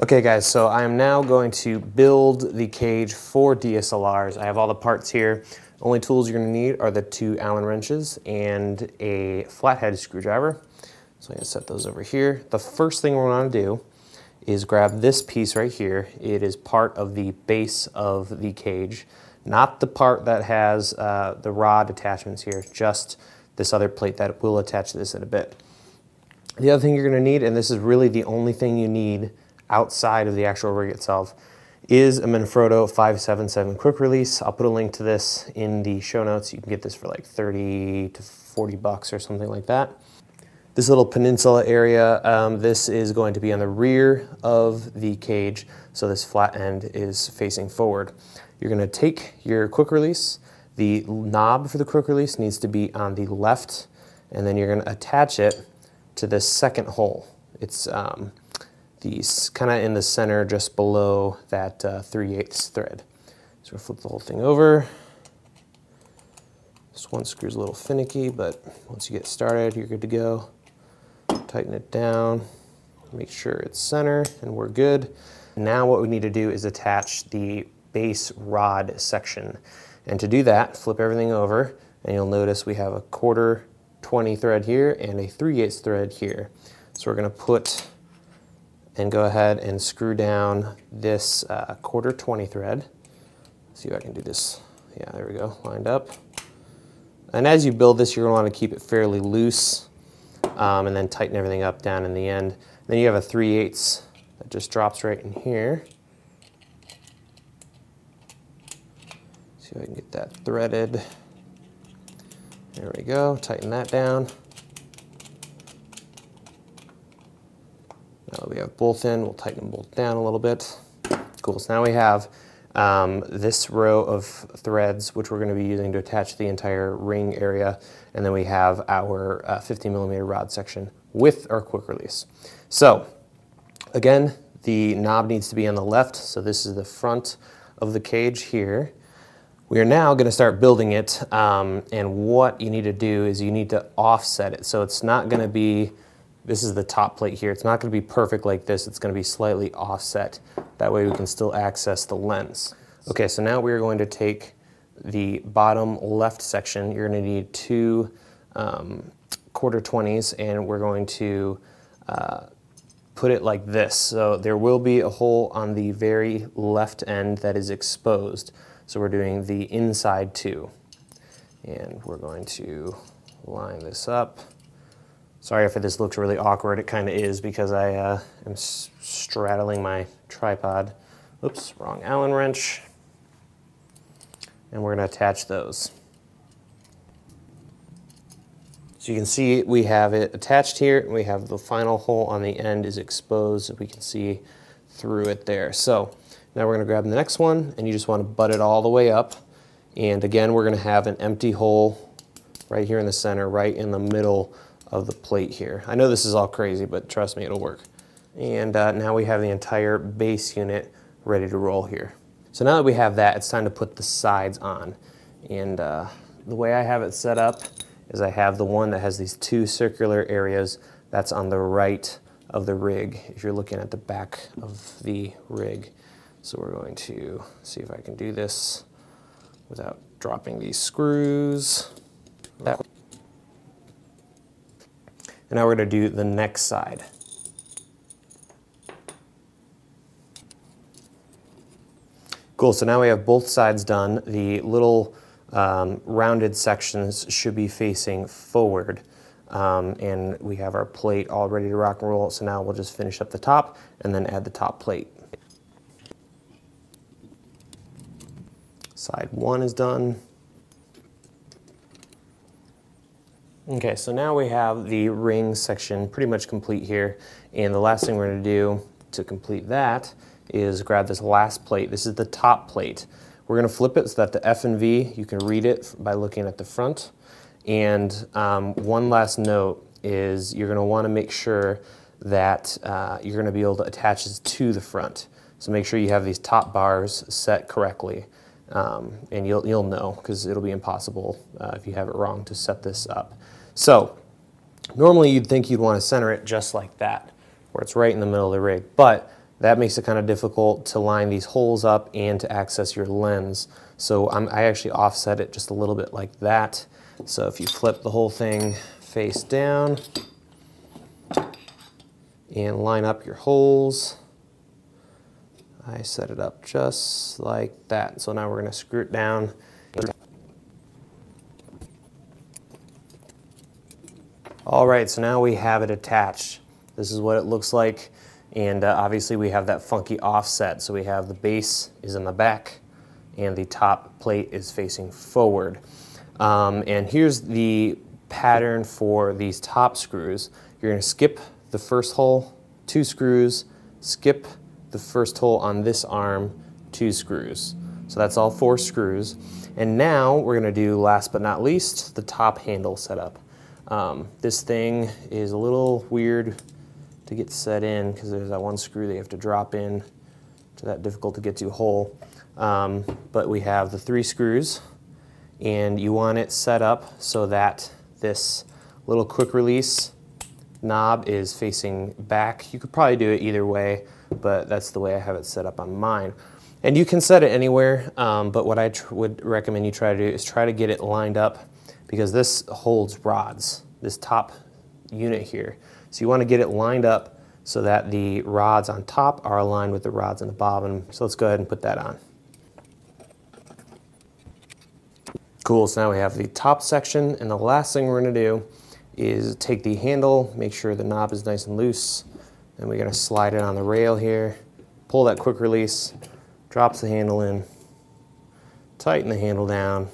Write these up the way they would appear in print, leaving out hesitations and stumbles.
Okay guys, so I am now going to build the cage for DSLRs. I have all the parts here. Only tools you're going to need are the 2 Allen wrenches and a flathead screwdriver. So I'm going to set those over here. The first thing we're going to do is grab this piece right here. It is part of the base of the cage, not the part that has the rod attachments here, just this other plate that will attach to this in a bit. The other thing you're going to need, and this is really the only thing you need outside of the actual rig itself, is a Manfrotto 577 quick release. I'll put a link to this in the show notes. You can get this for like 30 to 40 bucks or something like that. This little peninsula area, this is going to be on the rear of the cage, so this flat end is facing forward. You're going to take your quick release. The knob for the quick release needs to be on the left, and then you're going to attach it to this second hole. It's kind of in the center just below that 3/8 thread. So we'll flip the whole thing over. This one screw's a little finicky, but once you get started, you're good to go. Tighten it down, make sure it's center, and we're good. Now what we need to do is attach the base rod section. And to do that, flip everything over, and you'll notice we have a 1/4 20 thread here and a 3/8 thread here. So we're going to put and go ahead and screw down this 1/4 20 thread. Let's see if I can do this. Yeah, there we go, lined up. And as you build this, you're going to want to keep it fairly loose, and then tighten everything up down in the end. Then you have a 3/8 that just drops right in here. See if I can get that threaded. There we go, tighten that down. Now that we have both in, we'll tighten them both down a little bit. Cool, so now we have this row of threads, which we're going to be using to attach the entire ring area, and then we have our 50mm rod section with our quick release. So, again, the knob needs to be on the left, so this is the front of the cage here. We are now going to start building it, and what you need to do is you need to offset it. So it's not going to be, this is the top plate here, it's not going to be perfect like this, it's going to be slightly offset. That way we can still access the lens. Okay, so now we're going to take the bottom left section. You're going to need 2 1/4 20s, and we're going to put it like this. So there will be a hole on the very left end that is exposed. So we're doing the inside 2. And we're going to line this up. Sorry if this looks really awkward, it kind of is because I am straddling my tripod. Oops, wrong Allen wrench. And we're going to attach those. So you can see we have it attached here, and we have the final hole on the end is exposed, so we can see through it there. So now we're going to grab the next one, and you just want to butt it all the way up. And again, we're going to have an empty hole right here in the center, right in the middle of the plate here. I know this is all crazy, but trust me, it'll work. And now we have the entire base unit ready to roll here. So now that we have that, it's time to put the sides on. And the way I have it set up is I have the one that has these 2 circular areas that's on the right of the rig, if you're looking at the back of the rig. So we're going to see if I can do this without dropping these screws. That way. And now we're going to do the next side. Cool, so now we have both sides done. The little rounded sections should be facing forward. And we have our plate all ready to rock and roll. So now we'll just finish up the top and then add the top plate. Side 1 is done. Okay, so now we have the ring section pretty much complete here, and the last thing we're going to do to complete that is grab this last plate. This is the top plate. We're going to flip it so that the F and V, you can read it by looking at the front. And one last note is you're going to want to make sure that you're going to be able to attach this to the front. So make sure you have these top bars set correctly. And you'll know, because it'll be impossible if you have it wrong to set this up. So normally you'd think you'd want to center it just like that, where it's right in the middle of the rig, but that makes it kind of difficult to line these holes up and to access your lens. So I actually offset it just a little bit like that. So if you flip the whole thing face down and line up your holes, I set it up just like that. So now we're going to screw it down. All right, so now we have it attached. This is what it looks like. And obviously we have that funky offset. So we have the base is in the back and the top plate is facing forward. And here's the pattern for these top screws. You're going to skip the first hole, 2 screws, skip the first hole on this arm, 2 screws. So that's all 4 screws. And now we're going to do, last but not least, the top handle setup. This thing is a little weird to get set in because there's that one screw that you have to drop in to that difficult to get to hole. But we have the 3 screws, and you want it set up so that this little quick release knob is facing back. You could probably do it either way, but that's the way I have it set up on mine. And you can set it anywhere, but what I would recommend you try to do is try to get it lined up, because this holds rods, this top unit here. So you want to get it lined up so that the rods on top are aligned with the rods on the bottom. So let's go ahead and put that on. Cool, so now we have the top section, and the last thing we're going to do is take the handle, make sure the knob is nice and loose, and we're going to slide it on the rail here, pull that quick release, drops the handle in, tighten the handle down,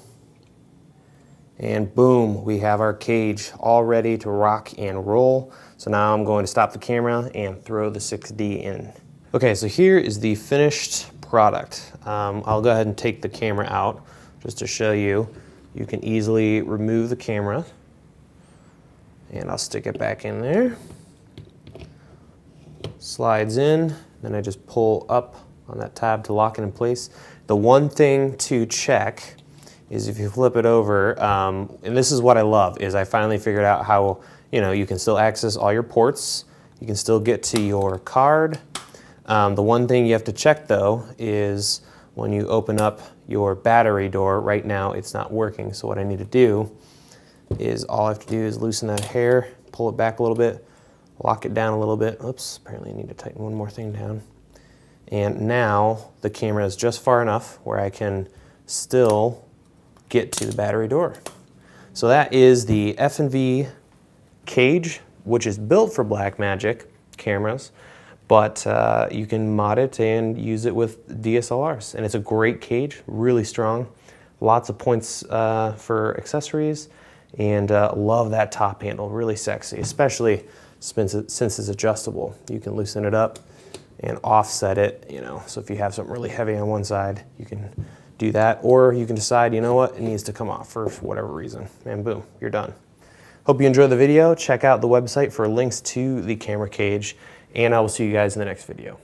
and boom, we have our cage all ready to rock and roll. So now I'm going to stop the camera and throw the 6D in. Okay, so here is the finished product. I'll go ahead and take the camera out just to show you. You can easily remove the camera, and I'll stick it back in there. Slides in, then I just pull up on that tab to lock it in place. The one thing to check is if you flip it over, and this is what I love, is I finally figured out how, you can still access all your ports, you can still get to your card. The one thing you have to check though is when you open up your battery door, right now it's not working. So what I need to do is, all I have to do is loosen that hair, pull it back a little bit, lock it down a little bit. Oops, apparently I need to tighten one more thing down. And now the camera is just far enough where I can still get to the battery door. So that is the F&V cage, which is built for Blackmagic cameras, but you can mod it and use it with DSLRs. And it's a great cage, really strong, lots of points for accessories, and love that top handle, really sexy, especially since it's adjustable. You can loosen it up and offset it, so if you have something really heavy on one side, you can do that, or you can decide, it needs to come off for whatever reason, and boom, you're done. Hope you enjoyed the video. Check out the website for links to the camera cage, and I will see you guys in the next video.